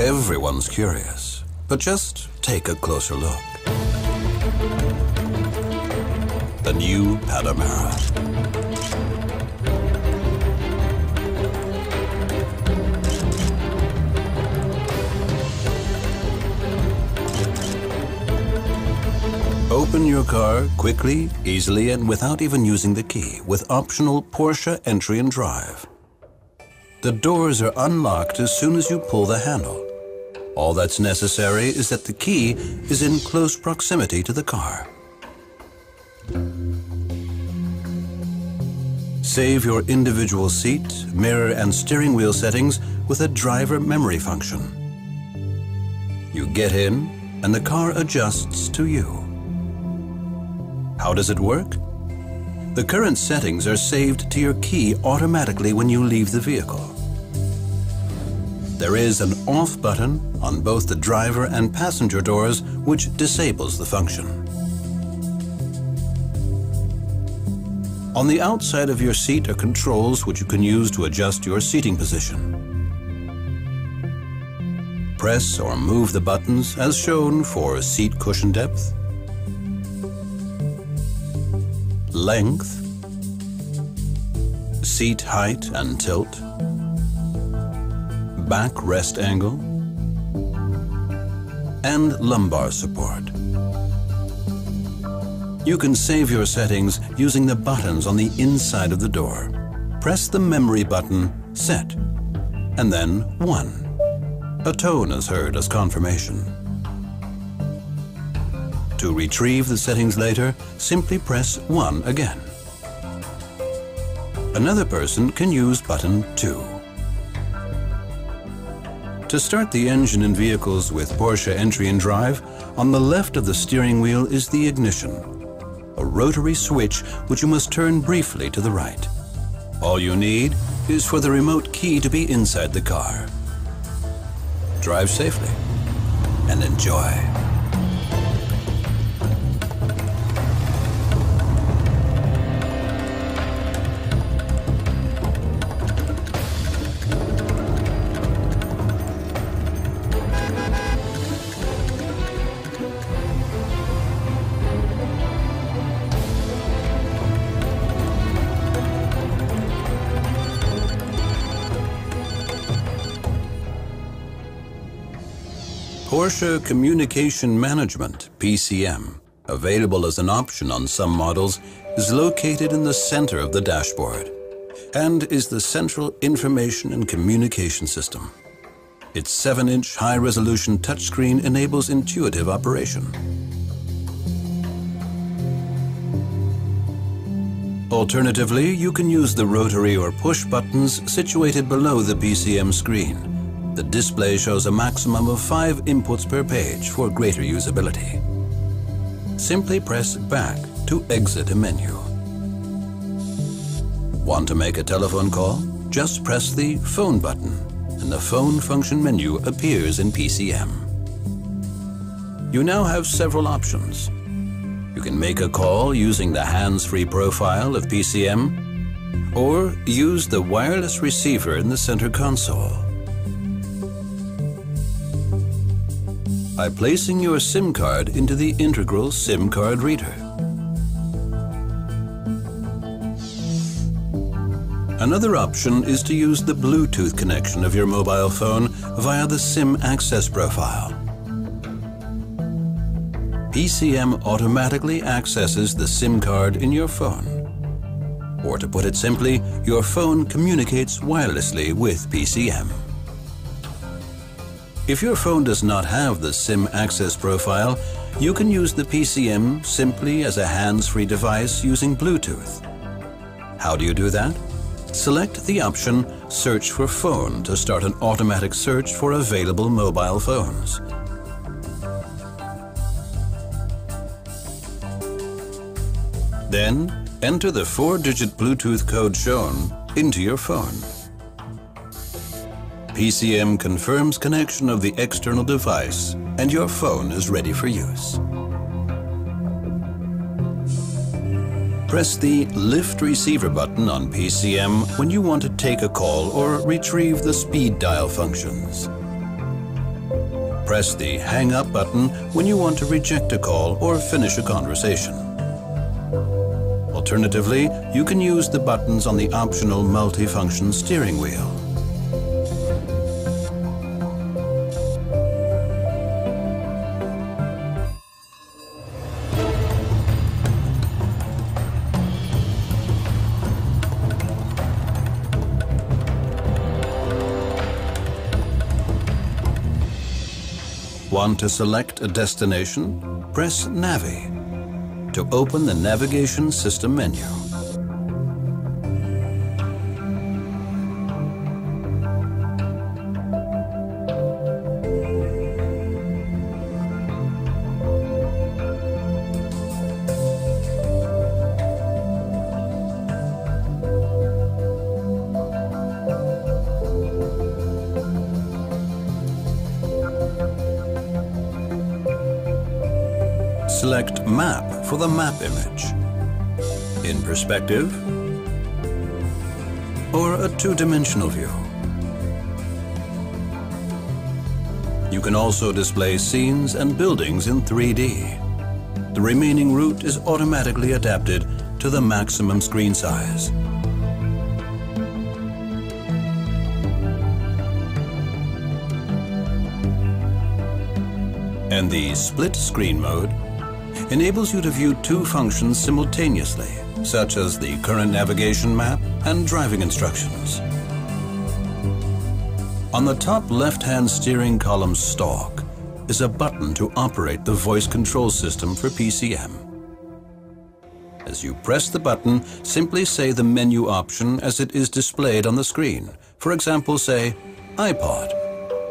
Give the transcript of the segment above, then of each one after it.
Everyone's curious, but just take a closer look. The new Panamera. Open your car quickly, easily, and without even using the key with optional Porsche entry and drive. The doors are unlocked as soon as you pull the handle. All that's necessary is that the key is in close proximity to the car. Save your individual seat, mirror, and steering wheel settings with a driver memory function. You get in, and the car adjusts to you. How does it work? The current settings are saved to your key automatically when you leave the vehicle. There is an off button on both the driver and passenger doors which disables the function. On the outside of your seat are controls which you can use to adjust your seating position. Press or move the buttons as shown for seat cushion depth, length, seat height and tilt, back rest angle, and lumbar support. You can save your settings using the buttons on the inside of the door. Press the memory button, Set, and then 1. A tone is heard as confirmation. To retrieve the settings later, simply press 1 again. Another person can use button 2. To start the engine in vehicles with Porsche entry and drive, on the left of the steering wheel is the ignition, a rotary switch which you must turn briefly to the right. All you need is for the remote key to be inside the car. Drive safely and enjoy. Porsche Communication Management, PCM, available as an option on some models, is located in the center of the dashboard and is the central information and communication system. Its 7-inch high-resolution touchscreen enables intuitive operation. Alternatively, you can use the rotary or push buttons situated below the PCM screen. The display shows a maximum of 5 inputs per page for greater usability. Simply press back to exit a menu. Want to make a telephone call? Just press the phone button and the phone function menu appears in PCM. You now have several options. You can make a call using the hands-free profile of PCM or use the wireless receiver in the center console. By placing your SIM card into the integral SIM card reader. Another option is to use the Bluetooth connection of your mobile phone via the SIM access profile. PCM automatically accesses the SIM card in your phone. Or to put it simply, your phone communicates wirelessly with PCM. If your phone does not have the SIM access profile, you can use the PCM simply as a hands-free device using Bluetooth. How do you do that? Select the option Search for Phone to start an automatic search for available mobile phones. Then, enter the 4-digit Bluetooth code shown into your phone. PCM confirms connection of the external device and your phone is ready for use. Press the Lift Receiver button on PCM when you want to take a call or retrieve the speed dial functions. press the Hang Up button when you want to reject a call or finish a conversation. Alternatively, you can use the buttons on the optional multifunction steering wheel. Want to select a destination? Press Navi to open the navigation system menu. Select Map for the map image, in perspective, or a two-dimensional view. You can also display scenes and buildings in 3D. The remaining route is automatically adapted to the maximum screen size. And the split screen mode enables you to view two functions simultaneously, such as the current navigation map and driving instructions. On the top left-hand steering column stalk is a button to operate the voice control system for PCM. As you press the button, simply say the menu option as it is displayed on the screen. For example, say iPod,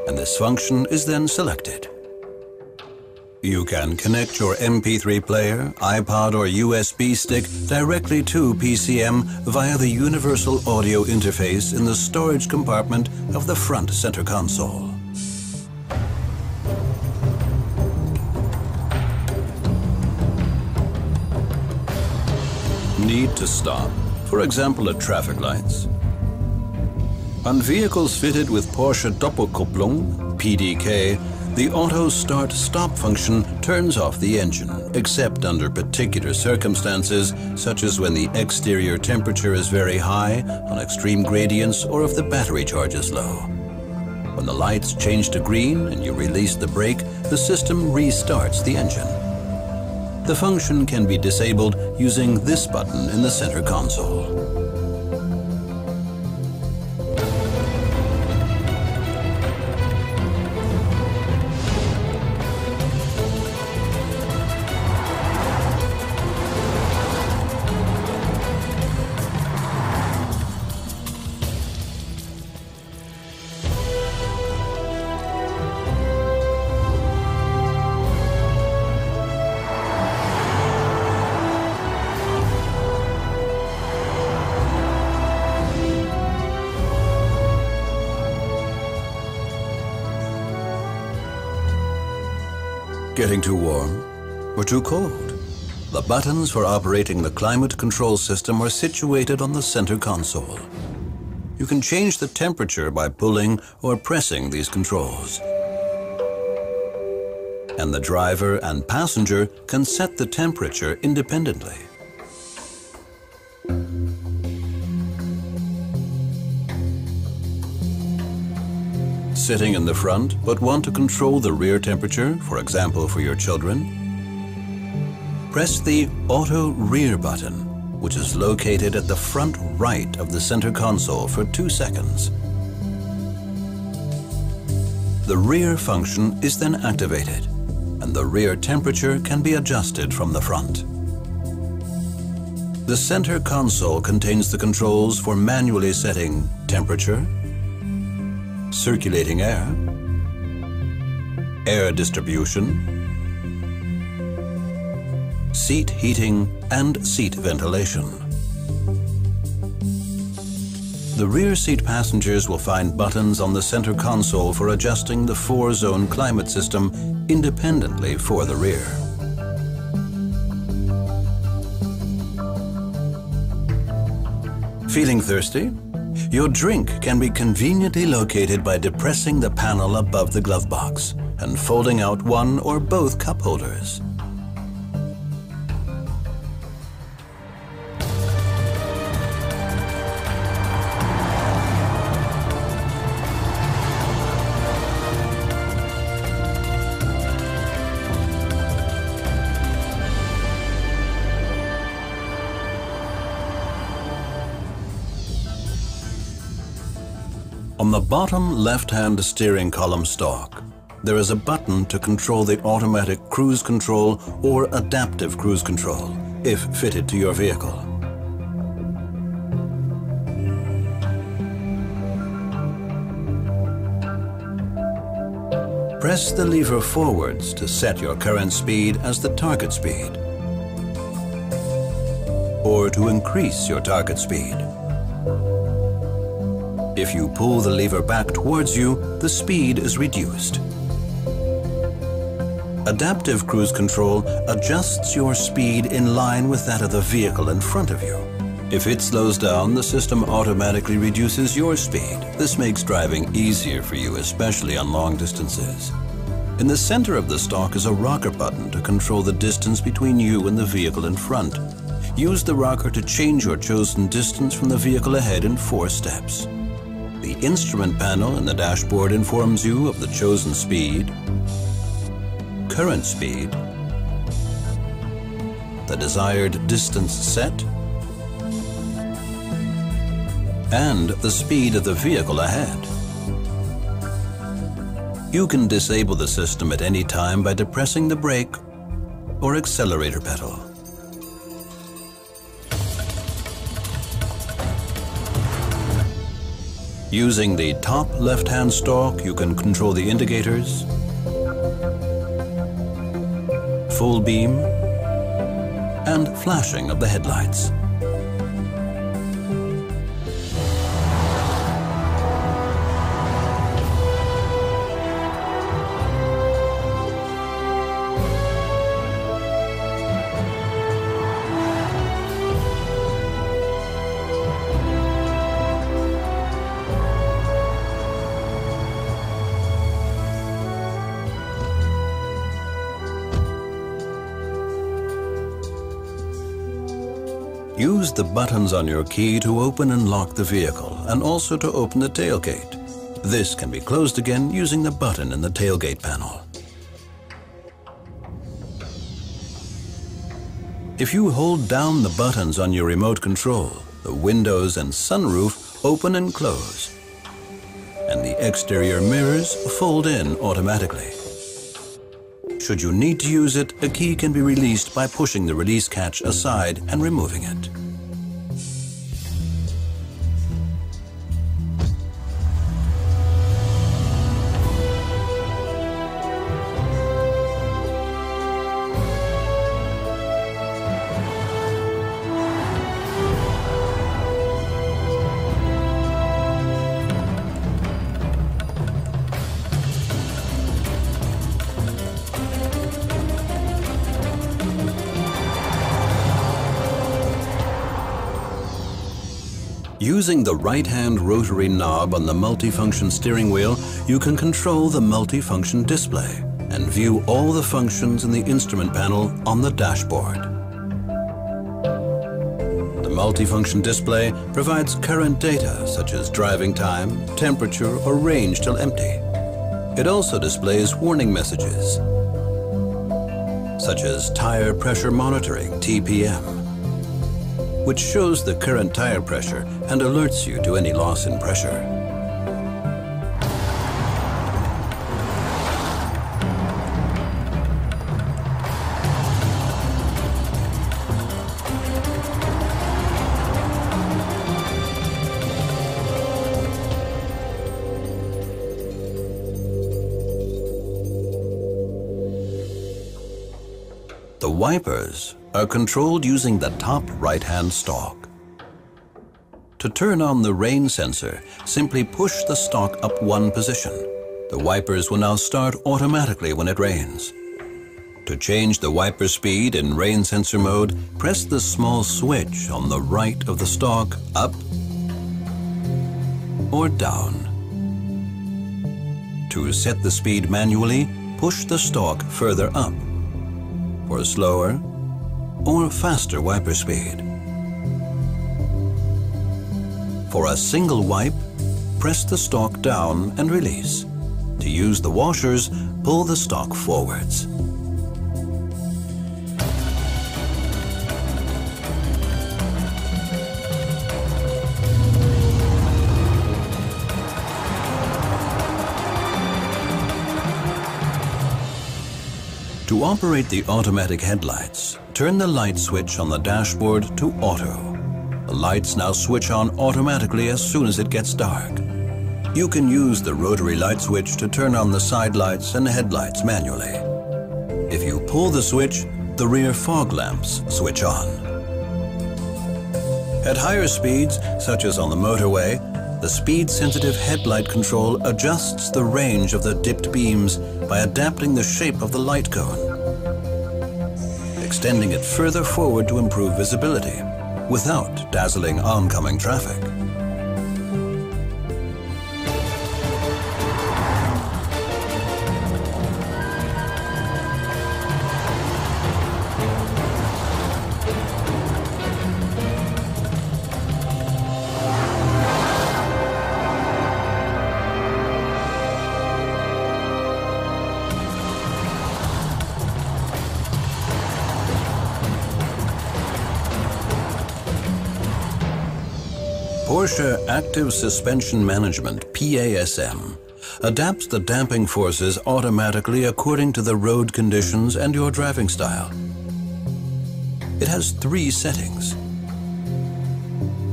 and this function is then selected. You can connect your MP3 player, iPod or USB stick directly to PCM via the universal audio interface in the storage compartment of the front center console. Need to stop, for example at traffic lights. On vehicles fitted with Porsche Doppelkupplung, PDK, the auto start stop function turns off the engine, except under particular circumstances, such as when the exterior temperature is very high, on extreme gradients, or if the battery charge is low. When the lights change to green and you release the brake, the system restarts the engine. The function can be disabled using this button in the center console. Getting too warm or too cold? The buttons for operating the climate control system are situated on the center console. You can change the temperature by pulling or pressing these controls. And the driver and passenger can set the temperature independently. Sitting in the front but want to control the rear temperature, for example for your children? Press the Auto Rear button, which is located at the front right of the center console for 2 seconds. The rear function is then activated, and the rear temperature can be adjusted from the front. The center console contains the controls for manually setting temperature, circulating air, air distribution, seat heating, and seat ventilation. The rear seat passengers will find buttons on the center console for adjusting the 4-zone climate system independently for the rear. Feeling thirsty? Your drink can be conveniently located by depressing the panel above the glove box. and folding out one or both cup holders. On the bottom left-hand steering column stalk, there is a button to control the automatic cruise control or adaptive cruise control, if fitted to your vehicle. Press the lever forwards to set your current speed as the target speed, or to increase your target speed. If you pull the lever back towards you, the speed is reduced. Adaptive cruise control adjusts your speed in line with that of the vehicle in front of you. If it slows down, the system automatically reduces your speed. This makes driving easier for you, especially on long distances. In the center of the stalk is a rocker button to control the distance between you and the vehicle in front. Use the rocker to change your chosen distance from the vehicle ahead in 4 steps. The instrument panel in the dashboard informs you of the chosen speed, current speed, the desired distance set, and the speed of the vehicle ahead. You can disable the system at any time by depressing the brake or accelerator pedal. Using the top left-hand stalk, you can control the indicators, full beam, and flashing of the headlights. Use the buttons on your key to open and lock the vehicle, and also to open the tailgate. This can be closed again using the button in the tailgate panel. If you hold down the buttons on your remote control, the windows and sunroof open and close, and the exterior mirrors fold in automatically. Should you need to use it, a key can be released by pushing the release catch aside and removing it. Using the right-hand rotary knob on the multifunction steering wheel, you can control the multifunction display and view all the functions in the instrument panel on the dashboard. The multifunction display provides current data such as driving time, temperature, or range till empty. It also displays warning messages such as tire pressure monitoring, TPM, which shows the current tire pressure and alerts you to any loss in pressure. The wipers are controlled using the top right-hand stalk. To turn on the rain sensor, simply push the stalk up one position. The wipers will now start automatically when it rains. To change the wiper speed in rain sensor mode, press the small switch on the right of the stalk up or down. To set the speed manually, push the stalk further up for a slower or faster wiper speed. For a single wipe, press the stalk down and release. To use the washers, pull the stalk forwards. To operate the automatic headlights, turn the light switch on the dashboard to auto. The lights now switch on automatically as soon as it gets dark. You can use the rotary light switch to turn on the side lights and headlights manually. If you pull the switch, the rear fog lamps switch on. At higher speeds, such as on the motorway, the speed-sensitive headlight control adjusts the range of the dipped beams by adapting the shape of the light cone, extending it further forward to improve visibility without dazzling oncoming traffic. Porsche Active Suspension Management, PASM, adapts the damping forces automatically according to the road conditions and your driving style. It has 3 settings: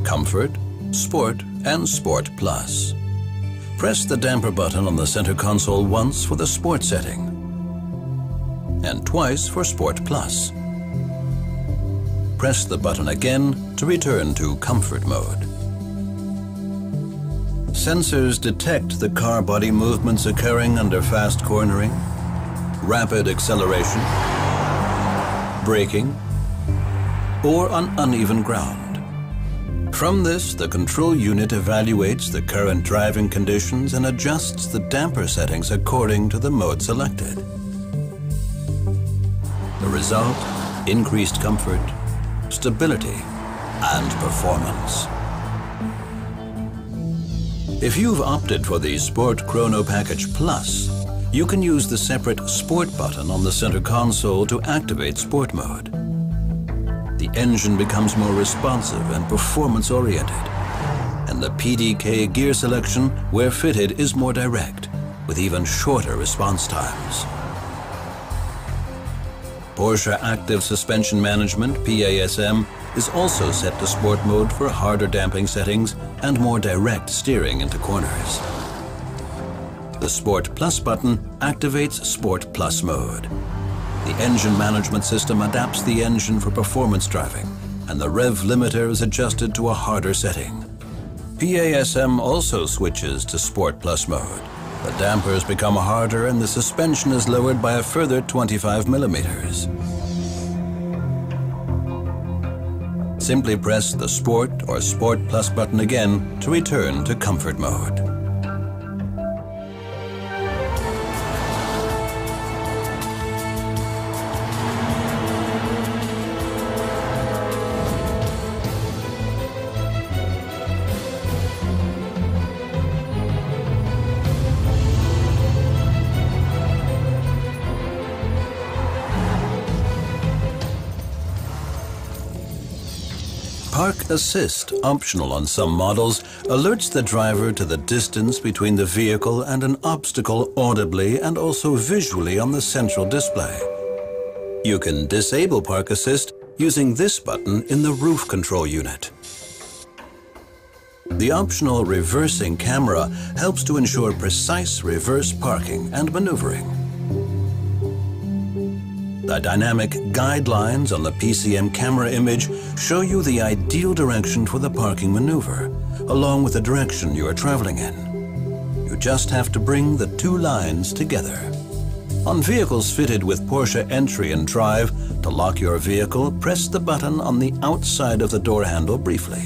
Comfort, Sport, and Sport Plus. Press the damper button on the center console once for the Sport setting and twice for Sport Plus. Press the button again to return to Comfort mode. Sensors detect the car body movements occurring under fast cornering, rapid acceleration, braking, or on uneven ground. From this, the control unit evaluates the current driving conditions and adjusts the damper settings according to the mode selected. The result: increased comfort, stability, and performance. If you've opted for the Sport Chrono Package Plus, you can use the separate Sport button on the center console to activate Sport mode. The engine becomes more responsive and performance-oriented, and the PDK gear selection, where fitted, is more direct, with even shorter response times. Porsche Active Suspension Management, PASM, is also set to Sport mode for harder damping settings and more direct steering into corners. The Sport Plus button activates Sport Plus mode. The engine management system adapts the engine for performance driving, and the rev limiter is adjusted to a harder setting. PASM also switches to Sport Plus mode. The dampers become harder and the suspension is lowered by a further 25 millimeters. Simply press the Sport or Sport Plus button again to return to Comfort mode. Park Assist, optional on some models, alerts the driver to the distance between the vehicle and an obstacle audibly and also visually on the central display. You can disable Park Assist using this button in the roof control unit. The optional reversing camera helps to ensure precise reverse parking and maneuvering. The dynamic guidelines on the PCM camera image show you the ideal direction for the parking maneuver, along with the direction you are traveling in. You just have to bring the 2 lines together. On vehicles fitted with Porsche Entry and Drive, to lock your vehicle, press the button on the outside of the door handle briefly.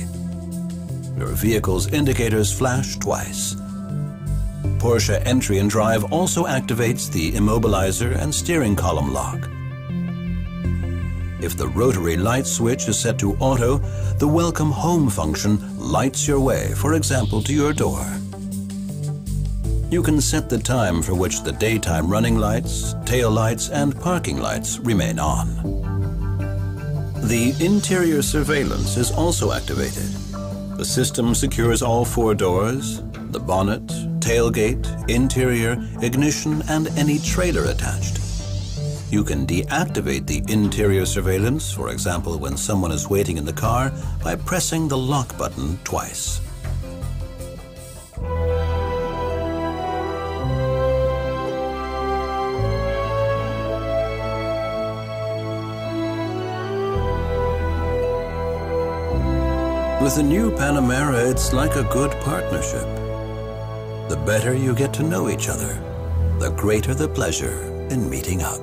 Your vehicle's indicators flash twice. Porsche entry and drive also activates the immobilizer and steering column lock. If the rotary light switch is set to auto, the welcome home function lights your way, for example, to your door. You can set the time for which the daytime running lights, tail lights, and parking lights remain on. The interior surveillance is also activated. The system secures all 4 doors, the bonnet, tailgate, interior, ignition, and any trailer attached. You can deactivate the interior surveillance, for example, when someone is waiting in the car, by pressing the lock button twice. With the new Panamera, it's like a good partnership. The better you get to know each other, the greater the pleasure in meeting up.